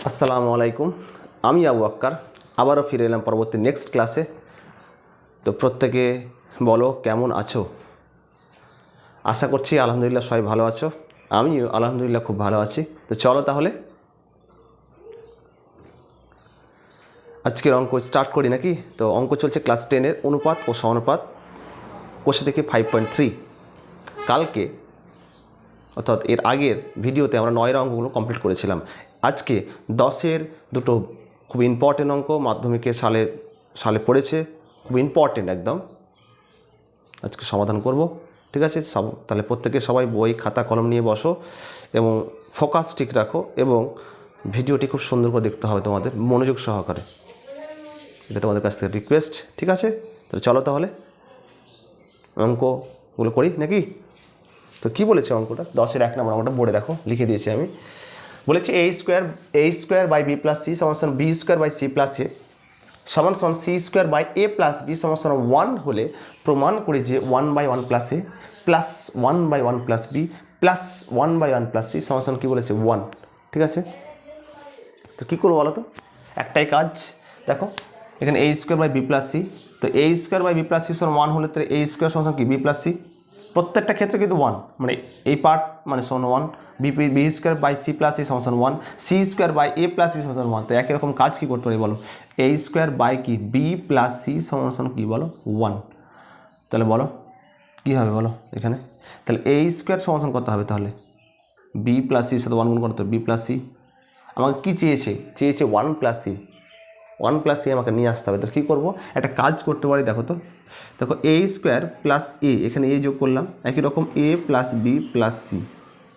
আসসালামু আলাইকুম, আমি আবু আক্কার আবারও ফিরে এলাম পরবর্তী নেক্সট ক্লাসে। তো প্রত্যেকে বলো কেমন আছো? আশা করছি আলহামদুলিল্লাহ সবাই ভালো আছো। আমিও আলহামদুলিল্লাহ খুব ভালো আছি। তো চলো তাহলে আজকের অঙ্ক স্টার্ট করি নাকি? তো অঙ্ক চলছে ক্লাস 10-এর অনুপাত ও সমানুপাত, কোষে থেকে 5.3। কালকে অর্থাৎ এর আগের ভিডিওতে আমরা 9-এর অঙ্কগুলো কমপ্লিট করেছিলাম। আজকে 10-এর দুটো খুব ইম্পর্টেন্ট অঙ্ক, মাধ্যমিকের সালে পড়েছে, খুব ইম্পর্টেন্ট একদম, আজকে সমাধান করব। ঠিক আছে, তাহলে প্রত্যেকে সবাই বই খাতা কলম নিয়ে বসো এবং ফোকাস ঠিক রাখো এবং ভিডিওটি খুব সুন্দর করে দেখতে হবে তোমাদের, মনোযোগ সহকারে, এটা তোমাদের কাছ থেকে রিকোয়েস্ট। ঠিক আছে, তাহলে চলো তাহলে অঙ্কগুলো করি নাকি? তো কী বলেছে অঙ্কটা? 10-এর 1 নম্বর অঙ্কটা বোর্ডে দেখো, লিখে দিয়েছি আমি। বলেছে a square by B plus C সমান B square by C plus A সমান C square by A plus B সমান 1 হলে প্রমাণ করি যে 1/1 plus A plus 1/1 plus B plus 1/1 plus C সমান কী বলেছে 1। ঠিক আছে, তো কী করবো বলো তো? একটাই কাজ, দেখো এখানে a square by B plus C, তো a square by B plus C সমান 1 হলে তো a স্কোয়ার সমান কি বি প্লাস সি, প্রত্যেকটা ক্ষেত্রে কিন্তু 1, মানে এই পার্ট মানে সমান 1, B square by C plus A সমান 1, C square by A plus B সমান 1। তো একই রকম কাজ কী করতে পারি বলো? এ স্কোয়ার বাই কি বি প্লাস সি সমান কী বলো 1। তাহলে বলো কী হবে বলো এখানে? তাহলে এ স্কোয়ার সমান কত হবে? তাহলে বি প্লাস সির সাথে 1 গুণ করতে হবে, বি প্লাস সি। আমাকে কী চেয়েছে? 1 প্লাস সি, 1 প্লাস সি আমাকে নিয়ে আসতে হবে। তো কী করবো? একটা কাজ করতে পারি, দেখো তো, দেখো এ স্কোয়ার প্লাস এ, এখানে এ যোগ করলাম, একই রকম এ প্লাস বি প্লাস সি।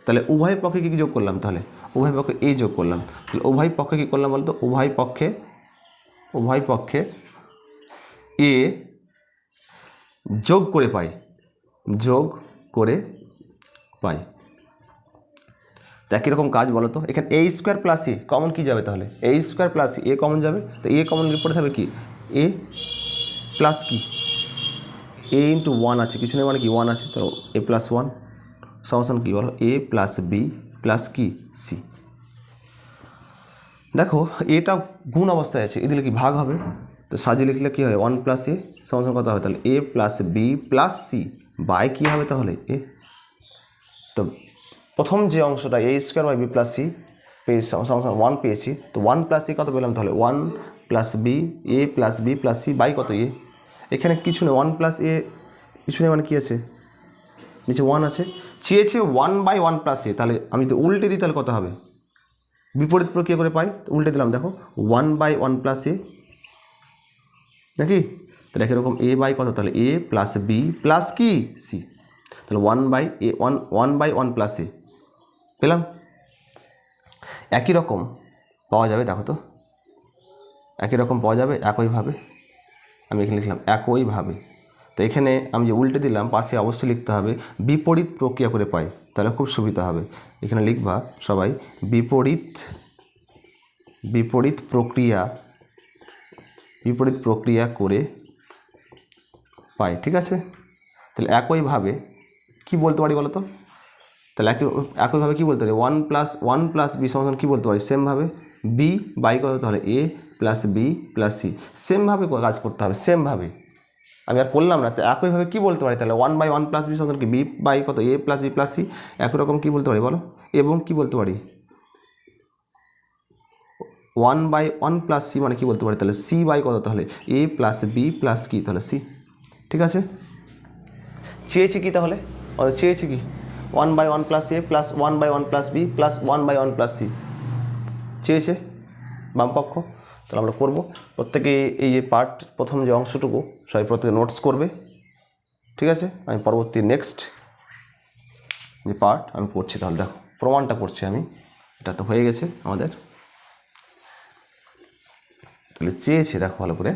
তাহলে উভয় পক্ষে কী যোগ করলাম? তাহলে উভয় পক্ষে এ যোগ করলাম। তাহলে উভয় পক্ষে কী করলাম বলতো? উভয় পক্ষে এ যোগ করে পাই, তো একই রকম কাজ বলো তো। এখানে এ স্কোয়ার প্লাস এ কমন কী যাবে? তাহলে এ স্কোয়ার প্লাস এ কমন যাবে, তো এ কমন পড়ে থাকবে কি এ প্লাস কি এ ইন্টু 1 আছে, কিছু নেই মানে কি 1 আছে, তো এ প্লাস 1 সমান কী বলো? এ প্লাস বি প্লাস কি সি। দেখো এটা গুণ অবস্থায় আছে, এ দিলে কি ভাগ হবে, তো সাজিয়ে লিখলে কী হবে? 1 প্লাস এ সমান কত হবে? তাহলে A plus B plus C by কী হবে তাহলে এ। তো প্রথম যে অংশটা A square by B plus C পেয়েছি, 1 পেয়েছি, তো 1 প্লাস সি কত পেলাম? তাহলে 1 plus B, A plus B plus C by কত এ। এখানে কিছু নেই, 1 প্লাস এ কিছু নেই মানে কী আছে? নিচে 1 আছে, চেয়েছে 1/1 প্লাস এ। তাহলে আমি তো উল্টে দিই, তাহলে কত হবে? বিপরীত প্রক্রিয়া করে পাই, উল্টে দিলাম, দেখো 1/1 প্লাস এ নাকি? তাহলে একরকম এ বাই কত? তাহলে এ প্লাস বি প্লাস কি সি, তাহলে 1/1 প্লাস এ পেলাম। একই রকম পাওয়া যাবে, দেখো তো একই রকম পাওয়া যাবে একইভাবে, আমি এখানে লিখলাম একইভাবে। তো এখানে আমি যে উল্টে দিলাম, পাশে অবশ্যই লিখতে হবে বিপরীত প্রক্রিয়া করে পাই, তাহলে খুব সুবিধা হবে। এখানে লিখবা সবাই বিপরীত প্রক্রিয়া করে পাই। ঠিক আছে, তাহলে একইভাবে কি বলতে পারি বলো তো? তাহলে একইভাবে কী বলতে পারি? 1 প্লাস বি সমান কী বলতে পারি? সেমভাবে বি বাই কত? তাহলে A plus B plus C, সেমভাবে কাজ করতে হবে, সেমভাবে আমি আর করলাম না। তো একইভাবে কী বলতে পারি? তাহলে 1/1 প্লাস বি সমান কি বি বাই কত? এ প্লাস বি প্লাস সি। একই রকম কী বলতে পারি বলো? এবং কী বলতে পারি? 1/1 প্লাস সি মানে কী বলতে পারি? তাহলে সি বাই কত? তাহলে এ প্লাস বি প্লাস কি? তাহলে সি। ঠিক আছে, চেয়েছি কি তাহলে? চেয়েছি কি 1/1 plus A plus 1/1 plus B plus 1/1 plus C চেয়েছে বামপক্ষ। তাহলে আমরা করবো প্রত্যেকে এই যে পার্ট, প্রথম যে অংশটুকু সবাই প্রত্যেকে নোটস করবে। ঠিক আছে, আমি পরবর্তী নেক্সট যে পার্ট আমি করছি, তাহলে দেখো প্রমাণটা করছি আমি। এটা তো হয়ে গেছে আমাদের, তাহলে চেয়েছে দেখো ভালো করে।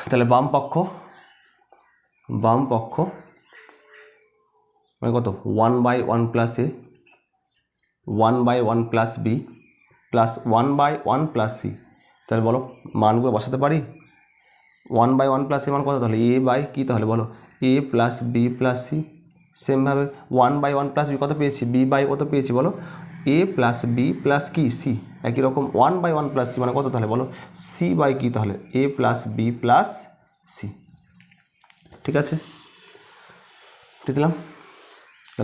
তাহলে বাম পক্ষ মানে কত? 1/1 plus A 1/1 plus B plus 1/1 plus C. তাহলে বলো মানগুলো বসাতে পারি? 1/1 প্লাস এ মান কত? তাহলে এ বাই কী? তাহলে বলো এ প্লাস বি প্লাস সি। সেমভাবে 1/1 প্লাস বি কত পেয়েছি? বি বাই কত পেয়েছি বলো? এ প্লাস বি প্লাস কি সি, একই রকম 1/1 প্লাস সি মানে কত তাহলে বলো, সি বাই কি তাহলে A plus B plus C. ঠিক আছে, ঠিক দিলাম।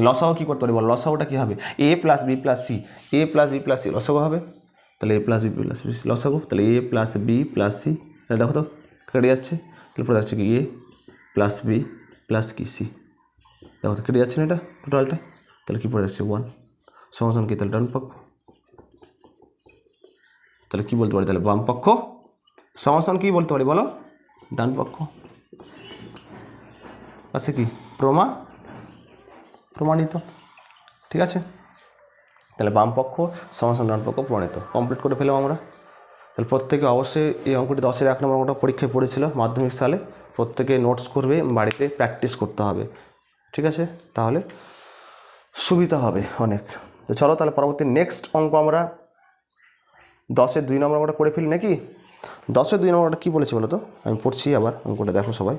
লসাও কী করতে পারি বলো, লসাওটা কী হবে, এ প্লাস বি প্লাস সি, এ প্লাস বি প্লাস সি লসাগু হবে, তাহলে A plus B plus C লসাগু, তাহলে A plus B plus C, তাহলে দেখো তো কেটে যাচ্ছে, তাহলে পরে যাচ্ছে কি এ প্লাস বি প্লাস কি সি, দেখো তো কেটে যাচ্ছে না এটা টোটালটা, তাহলে কী পড়ে যাচ্ছে 1 সমান কি, তাহলে ডান পক্ষ, তাহলে কী বলতে পারি, তাহলে বাম পক্ষ সমান কী বলতে পারি বলো, ডান পক্ষ। আছে কি প্রমাণিত। ঠিক আছে, তাহলে বাম পক্ষ সমান ডান পক্ষ প্রমাণিত, কমপ্লিট করে ফেলাম আমরা। তাহলে প্রত্যেকে অবশ্যই এই অঙ্কটি 10-এর 1 নম্বর অঙ্কটা পরীক্ষায় পড়েছিল মাধ্যমিক সালে, প্রত্যেকে নোটস করবে, বাড়িতে প্র্যাকটিস করতে হবে। ঠিক আছে, তাহলে সুবিধা হবে অনেক। তো চলো তাহলে পরবর্তী নেক্সট অঙ্ক আমরা 10-এর 2 নম্বর অঙ্কটা করে ফেলি নাকি। 10-এর 2 নম্বরটা কী বলেছে বলো তো, আমি পড়ছি আবার অঙ্কটা দেখো সবাই।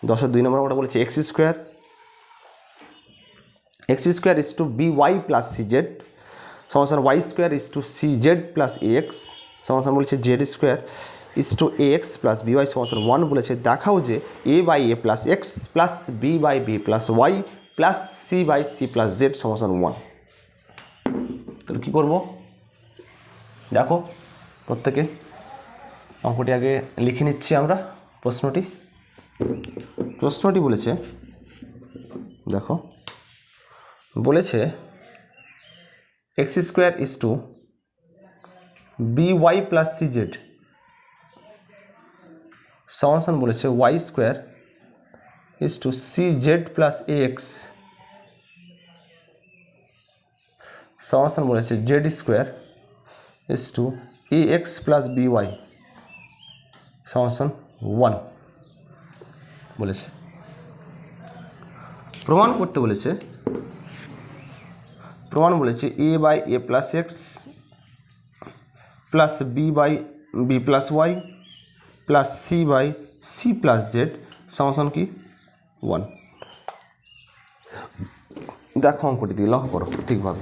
10-এর 2 নম্বর অঙ্কটা বলেছে X square is to B Y plus C Z সমান Y square is to C Z plus A X সমান বলেছে Z square is to A X plus B Y সমান 1 বলেছে। দেখাও যে A by A plus X plus B by B plus Y plus C by C plus Z সমান 1। তাহলে কী করবো দেখো, প্রত্যেকে অঙ্কটি আগে লিখে নিচ্ছি আমরা। প্রশ্নটি বলেছে, দেখো বলেছে X square is to B Y plus C Z সমান বলেছে Y square is to C Z plus A X সমান বলেছে Z square is to A X plus B Y সমান 1 বলেছে। প্রমাণ করতে বলেছে, A by A plus X plus B by B plus Y plus C by C plus Z সমান কি 1। দেখো অঙ্কটি দিয়ে লক্ষ্য করো ঠিকভাবে।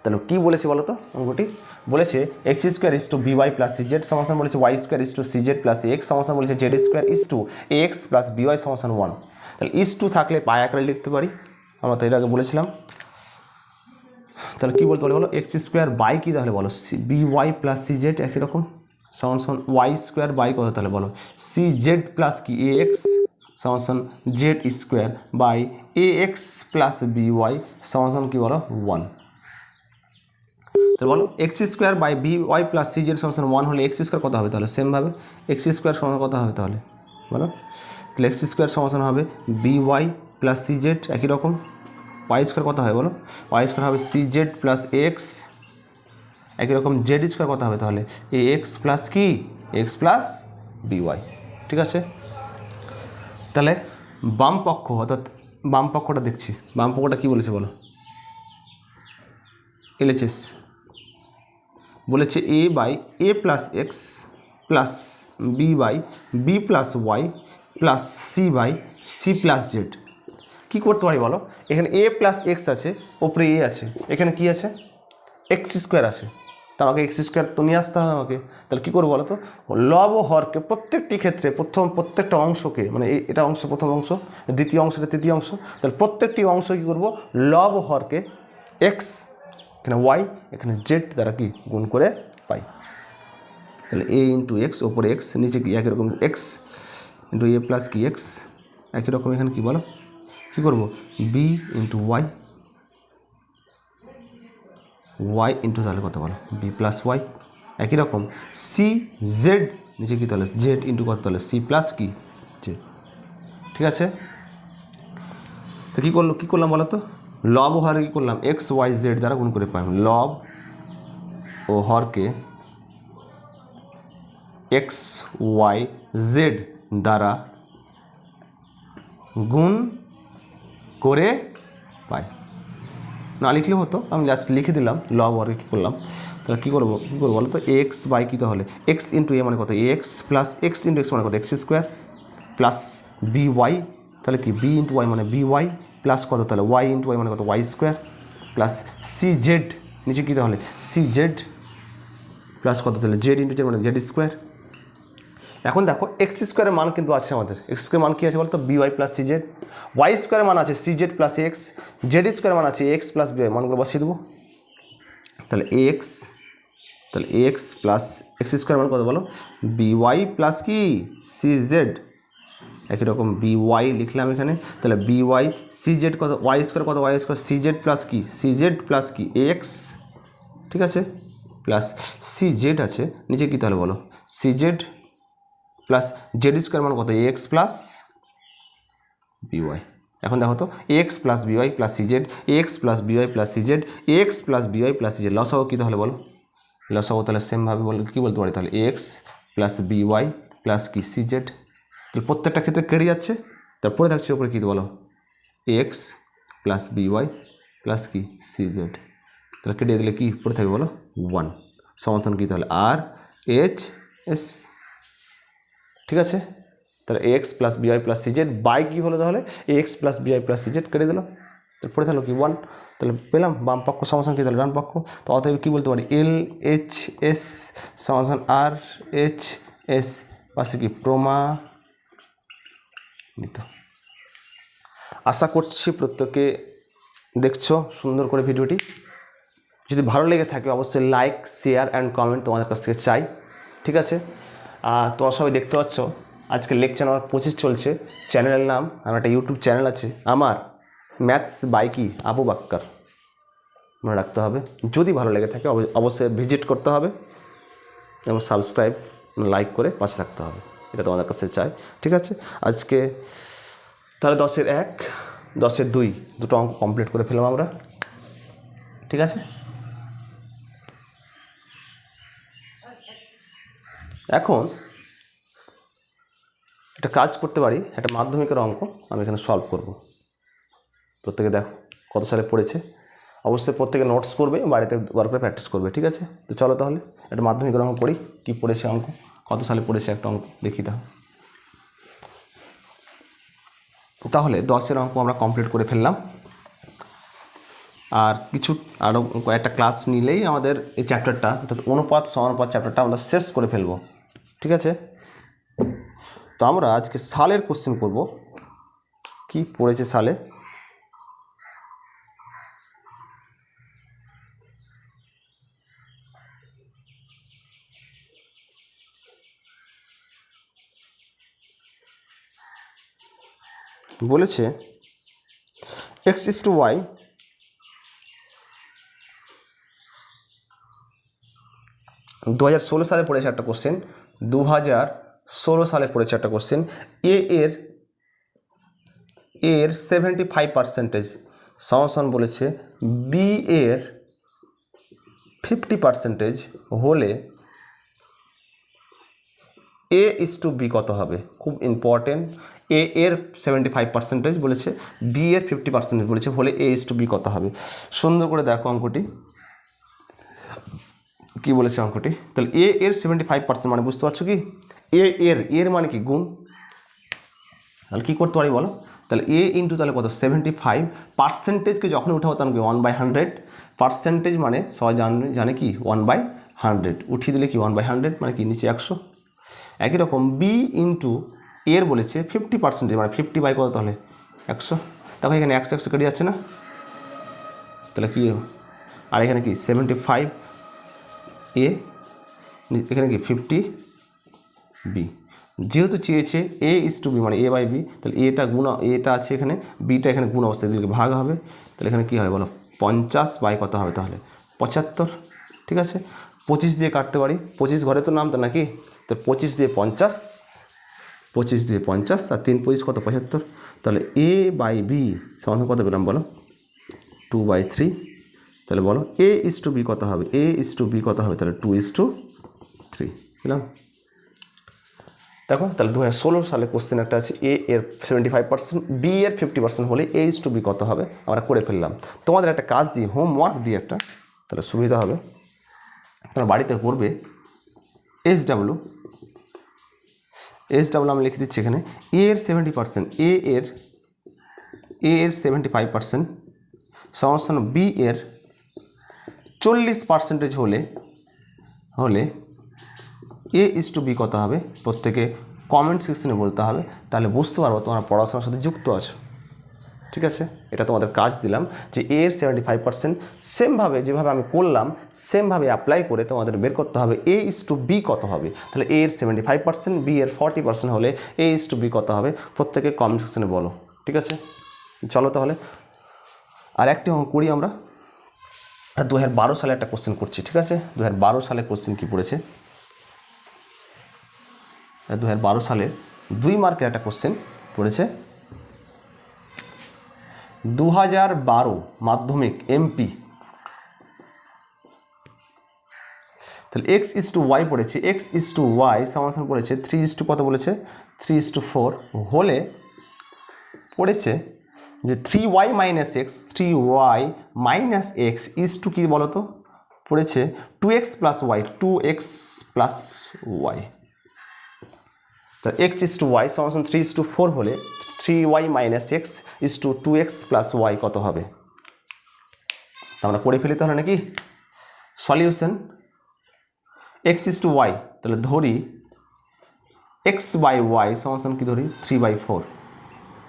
তাহলে কী বলেছে বলো তো, অঙ্কটি বলেছে X square is to B Y plus C Z সমান বলেছে Y square is to C Z plus A X সমান বলেছে Z square is to A X plus B Y সমান 1। তাহলে ইজ টু থাকলে পায় আকারে লিখতে পারি, আমরা তো এর আগে বলেছিলাম। তাহলে কী বলতে পারি বলো, এক্স স্কোয়ার বাই কী তাহলে বলো B Y plus C Z একই রকম সমান ওয়াই স্কোয়ার বাই কত তাহলে বলো সি জেড প্লাস কি এ এক্স সমান Z square by A X plus B Y সমান কী বলো 1। তাহলে বলো X square by B Y plus C Z সমান 1 হলে এক্স স্কোয়ার কত হবে তাহলে, সেমভাবে এক্স স্কোয়ার সমান কত হবে তাহলে বলো, তাহলে এক্স স্কোয়ার সমান হবে B Y plus C Z একই রকম, ওয়াই স্কোয়ার কত হবে বলো, ওয়াই স্কোয়ার হবে সি জেড প্লাস এক্স একই রকম, জেড স্কোয়ার কত হবে তাহলে এ এক্স প্লাস কি এক্স প্লাস বি ওয়াই। ঠিক আছে, তাহলে বাম পক্ষ অর্থাৎ বাম পক্ষটা দেখছি, বাম পক্ষটা কী বলেছে বলো, এলএচএস বলেছে A by A plus X plus B by B plus Y plus C by C plus Z. কী করতে পারি বলো, এখানে এ প্লাস এক্স আছে, ওপরে এ আছে, এখানে কি আছে এক্স স্কোয়ার আছে, তা আমাকে এক্স স্কোয়ার তো নিয়ে আসতে হবে আমাকে। তাহলে কী করবো বলো তো, লব ও হরকে প্রত্যেকটি ক্ষেত্রে প্রত্যেকটা অংশকে, মানে এটা অংশ প্রথম অংশ, দ্বিতীয় অংশকে তৃতীয় অংশ, তাহলে প্রত্যেকটি অংশ কী করবো লব ও হরকে এক্স এখানে ওয়াই এখানে জেড দ্বারা কি গুণ করে পাই। তাহলে এ ইন্টু এক্স ওপরে এক্স নিচে কি একই রকম এক্স ইন্টু এ প্লাস কি এক্স একই রকম, এখানে কি বলো কী করবো B into Y Y into তাহলে কত বলো বি প্লাস ওয়াই একই রকম সি জেড নিচে কি তাহলে জেড ইন্টু কত তাহলে সি প্লাস কি জেড। ঠিক আছে, তো কী করলাম বলো তো, লব ও হরে কী করলাম এক্স ওয়াই জেড দ্বারা গুণ করে পাইলাম, লব ও হরকে এক্স ওয়াই জেড দ্বারা গুণ করে পাই। না লিখলে হতো, আমি জাস্ট লিখে দিলাম লব হরকে কী করলাম। তাহলে কী করবো বলো তো এক্স বাই কী তাহলে এক্স ইন্টু এ মানে কত X plus X into X মানে কত X square plus B Y, তাহলে কি বি ইন্টু ওয়াই মানে বি ওয়াই প্লাস কত তাহলে ওয়াই ইন্টু ওয়াই মানে কত Y square plus C Z নিচে কী তাহলে সি জেড প্লাস কত তাহলে জেড ইন্টু জেড মানে জেড স্কোয়ার। এখন দেখো এক্স স্কোয়ারের মান কিন্তু আছে আমাদের, এক্স স্কোয়ার মান কী আছে বলতো B Y plus C Z, Y স্কোয়ারের মান আছে C Z plus X, Z স্কোয়ারের মান আছে এক্স প্লাস বিওয়াই, মানগুলো বসিয়ে দেবো। তাহলে এক্স প্লাস এক্স স্কোয়ার মান কত বলো বিওয়াই প্লাস কি সি জেড, একই রকম বিওয়াই লিখলাম এখানে, তাহলে বিওয়াই সি জেড কত ওয়াই স্কোয়ার কত Y square C Z plus কি সি জেড প্লাস কি এক্স, ঠিক আছে, প্লাস সি জেড আছে নিচে কী তাহলে বলো C Z plus Z square মান কত এক্স প্লাস বিওয়াই। এখন দেখো তো X plus by plus C Z, X plus by plus C Z, X plus by plus C Z, লসাগু কী তাহলে বলো লসাগু তাহলে সেমভাবে বল কী বলতে পারি তাহলে এক্স প্লাস বিওয়াই প্লাস কি সি জেড, তাহলে প্রত্যেকটা ক্ষেত্রে কেটে যাচ্ছে, তারপরে থাকছে ওপরে কী বলো এক্স প্লাস বিওয়াই প্লাস কি সি জেড, তাহলে কেটে দিলে কী পড়ে থাকবে বলো 1 সমাধান কী তাহলে আর এইচ এস, ঠিক আছে। তাহলে X plus by plus C Z by কী হলো তাহলে X plus by plus C Z কেটে দিল, তারপরে তাহলে কি 1, তাহলে পেলাম বাম পক্ষ সমাধান কী তাহলে ডান পক্ষ, তো অতএব কী বলতে পারি এল এইচ এস সমাধান আর এইচ এস পাশে কি প্রমাণিত। আশা করছি প্রত্যেকে দেখছো সুন্দর করে ভিডিওটি, যদি ভালো লেগে থাকে অবশ্যই লাইক শেয়ার অ্যান্ড কমেন্ট তোমাদের কাছ থেকে চাই, ঠিক আছে। তোমরা সবাই দেখতে পাচ্ছ আজকে লেকচার আমার 25 চলছে, চ্যানেলের নাম আমার একটা ইউটিউব চ্যানেল আছে আমার ম্যাথস বাই কি আবু বাক্কার, মনে রাখতে হবে, যদি ভালো লেগে থাকে অবশ্যই ভিজিট করতে হবে এবং সাবস্ক্রাইব লাইক করে পাশে থাকতে হবে, এটা তোমাদের কাছে চাই, ঠিক আছে। আজকে তাহলে 10-এর 1 10-এর 2 দুটো অঙ্ক কমপ্লিট করে ফেললাম আমরা, ঠিক আছে। এখন একটা কাজ করতে পারি, একটা মাধ্যমিকের অঙ্ক আমি এখানে সলভ করব, প্রত্যেকে দেখো কত সালে পড়েছে, অবশ্যই প্রত্যেকে নোটস করবে বাড়িতে বার করে প্র্যাকটিস করবে, ঠিক আছে। তো চলো তাহলে একটা মাধ্যমিকের অঙ্ক পড়ি, কী পড়েছে অঙ্ক কত সালে পড়েছে একটা অঙ্ক দেখি দাও। তাহলে 10-এর অঙ্ক আমরা কমপ্লিট করে ফেললাম, আর কিছু আরও কয়েকটা ক্লাস নিলেই আমাদের এই চ্যাপ্টারটা অর্থাৎ অনুপাত সমানুপাত চ্যাপ্টারটা আমরা শেষ করে ফেলবো, ঠিক আছে। তো আমরা আজকে সালের কোশ্চেন করব, কি পড়েছে সালে, বলেছে এক্স ইস টু ওয়াই 2016 সালে পড়েছে একটা কোশ্চেন, 2016 সালে পড়েছে একটা কোশ্চেন, এর 75% সমান বলেছে বি এর 50% হলে এ ইস টু বি কত হবে, খুব ইম্পর্টেন্ট, এ এর 75% বলেছে, বি এর 50% বলেছে, হলে এ ইস টু বি কত হবে। সুন্দর করে দেখো অঙ্কটি কি বলেছে অঙ্কটি, তাহলে এ এর 75% মানে বুঝতে পারছো কি এর মানে কি গুণ, তাহলে কী করতে পারি বলো, তাহলে এ ইন্টু তাহলে কত 75%কে যখন উঠাবো তখন কি 1/100, মানে সবাই জানে কি 1/100, উঠিয়ে দিলে কি 1/100 মানে কি নিচে 100। একই রকম বি ইন্টু এর বলেছে 50% মানে 50 বাই কত তাহলে 100, দেখো এখানে 100 কেটে যাচ্ছে না, তাহলে কি আর এখানে কি 75 এ, এখানে কি 50 বি, যেহেতু চেয়েছে এ ইস টু বি মানে এ বাই বি, তাহলে এটা গুণ এটা আছে এখানে, বিটা এখানে গুণ অবস্থায় দিকে ভাগ হবে, তাহলে এখানে কী হবে বলো 50 বাই কত হবে তাহলে 75, ঠিক আছে। 25 দিয়ে কাটতে পারি, 25 ঘরে তো নামতো নাকি, তো 25 দিয়ে 50, 25 দিয়ে 50 আর 3 25 কত 75, তাহলে এ বাই বি সমান কত পেলাম বলো 2/3, তাহলে বলো এ ইস টু বি কত হবে, এ ইস টু বি কত হবে তাহলে 2:3 বুঝলাম। দেখো তাহলে 2016 সালে কোশ্চেন একটা আছে, এ এর 75%, বি এর 50% হলে এ ইস টু বি কত হবে, আমরা করে ফেললাম। তোমাদের একটা কাজ দিয়ে হোমওয়ার্ক দিয়ে একটা, তাহলে সুবিধা হবে, তোমরা বাড়িতে করবে। SW আমি লিখে দিচ্ছি এখানে, এ এর 70%, এ এর এ এর 75% সমান বি এর 40% হলে এ ইস টু বি কত হবে, প্রত্যেকে কমেন্ট সেকশনে বলতে হবে, তাহলে বুঝতে পারবো তোমরা পড়াশোনার সাথে যুক্ত আছো। ঠিক আছে, এটা তোমাদের কাজ দিলাম যে এ এর 75% সেমভাবে যেভাবে আমি করলাম সেমভাবে অ্যাপ্লাই করে তোমাদের বের করতে হবে এ ইস টু বি কত হবে। তাহলে এ এর 75%, বি এর 40% হলে এ ইস টু বি কত হবে, প্রত্যেকে কমেন্ট সেকশনে বলো। ঠিক আছে, চলো তাহলে আর একটি অঙ্ক করি আমরা। 2012 সালে একটা কোশ্চেন করছি। ঠিক আছে, 2012 সালে কোশ্চেন কী পড়েছে, 2012 সালে 2 মার্কের একটা কোশ্চেন পড়েছে। 2012 মাধ্যমিক এমপি, তাহলে এক্স ইস টু ওয়াই পড়েছে, এক্স ইস টু ওয়াই সমান পড়েছে 3 ইস টু কত বলেছে, 3 ইস টু 4 হলে পড়েছে যে 3y minus X, 3y minus X is to কী বলো তো, পড়েছে 2x plus Y, 2x plus Y. তাহলে এক্স ইস টু ওয়াই সমান 3 ইস টু 4 হলে 3y minus X is to 2x plus Y কত হবে। আমরা করে ফেলি তাহলে নাকি। Solution X is to Y, তাহলে ধরি এক্স বাই ওয়াই সমান কী ধরি 3/4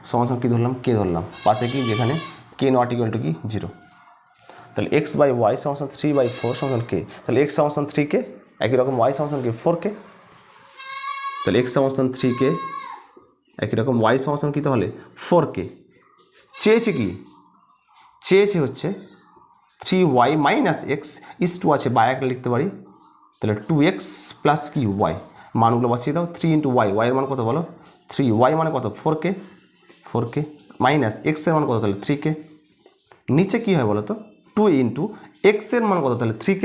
সমান কী ধরলাম, কে ধরলাম, পাশে কি যেখানে কে নট ইকুয়াল টু কি 0। তাহলে এক্স বাই ওয়াই সমান 3/4 সমান কে, তাহলে এক্স সমান 3 কে, একই রকম ওয়াই সমান কি 4 কে, তাহলে এক্স সমান 3 কে, একই রকম ওয়াই সমান কি তাহলে 4 কে। চেয়েছে কি, চেয়েছে হচ্ছে 3y minus X is two আছে বাই একটা লিখতে পারি, তাহলে 2x প্লাস কি ওয়াই, মানগুলো বসিয়ে দাও। 3 ইন্টু ওয়াই, ওয়াইয়ের মান কত বলো 3, ওয়াই মানে কত 4k মাইনাস এক্সের মান কত তাহলে 3k, নিচে কী হয় বলো তো 2 ইন্টু এক্সের মান কত তাহলে 3k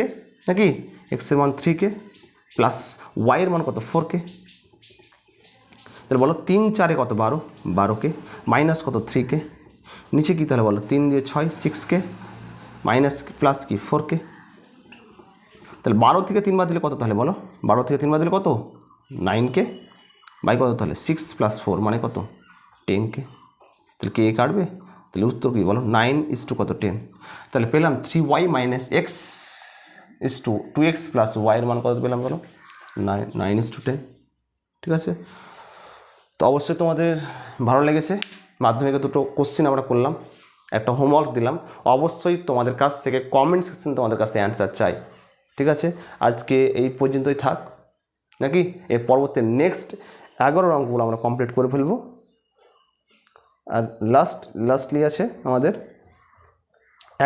নাকি, এক্সের মান 3k প্লাস ওয়াইয়ের মান কত 4k, তাহলে বলো 3 4 কত 12k মাইনাস কত 3k, নিচে কী তাহলে বলো 3 দিয়ে 6 6k মাইনাস প্লাস কি 4k। তাহলে 12 থেকে 3 বাদ দিলে কত তাহলে বলো, 12 থেকে 3 বাদ দিলে কত 9k বাই কত তাহলে 6 প্লাস 4 মানে কত 10k, তাহলে কে কাটবে, তাহলে উত্তর কী বলো 9 ইস টু কত 10। তাহলে পেলাম 3y minus X is to 2x plus ওয়াইয়ের মান কত পেলাম বলো 9 ইস টু 10। ঠিক আছে, তো অবশ্যই তোমাদের ভালো লেগেছে। মাধ্যমিকে দুটো কোশ্চেন আমরা করলাম, একটা হোমওয়ার্ক দিলাম, অবশ্যই তোমাদের কাছ থেকে কমেন্ট সেকশন তোমাদের কাছে অ্যান্সার চাই। ঠিক আছে, আজকে এই পর্যন্তই থাক নাকি, এর পরবর্তী নেক্সট 11 অঙ্কগুলো আমরা কমপ্লিট করে ফেলবো। আর লাস্টলি আছে আমাদের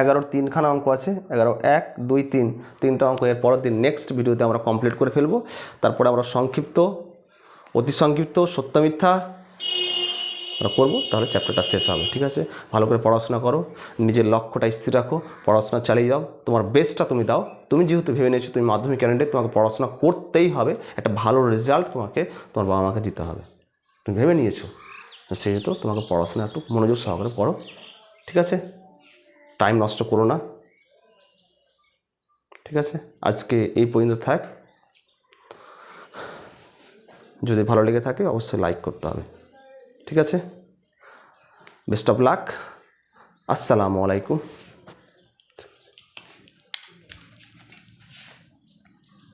11 3খানা অঙ্ক আছে, 11 1 2 3 তিনটা অঙ্ক এর পরের দিন নেক্সট ভিডিওতে আমরা কমপ্লিট করে ফেলবো। তারপরে আমরা সংক্ষিপ্ত, অতি সংক্ষিপ্ত, সত্য মিথ্যা আমরা করবো, তাহলে চ্যাপ্টারটা শেষ হবে। ঠিক আছে, ভালো করে পড়াশোনা করো, নিজের লক্ষ্যটা স্থির রাখো, পড়াশোনা চালিয়ে যাও, তোমার বেস্টটা তুমি দাও। তুমি যেহেতু ভেবে নিয়েছো তুমি মাধ্যমিক ক্যান্ডিডেট, তোমাকে পড়াশোনা করতেই হবে, একটা ভালো রেজাল্ট তোমাকে তোমার বাবা মাকে দিতে হবে, তুমি ভেবে নিয়েছো, তো সেহেতু তোমাকে পড়াশোনা একটু মনোযোগ সহকারে পড়ো। ঠিক আছে, টাইম নষ্ট করো না। ঠিক আছে, আজকে এই পর্যন্ত থাক। যদি ভালো লেগে থাকে অবশ্যই লাইক করতে হবে। ঠিক আছে, বেস্ট অফ লাক, আসসালামু আলাইকুম।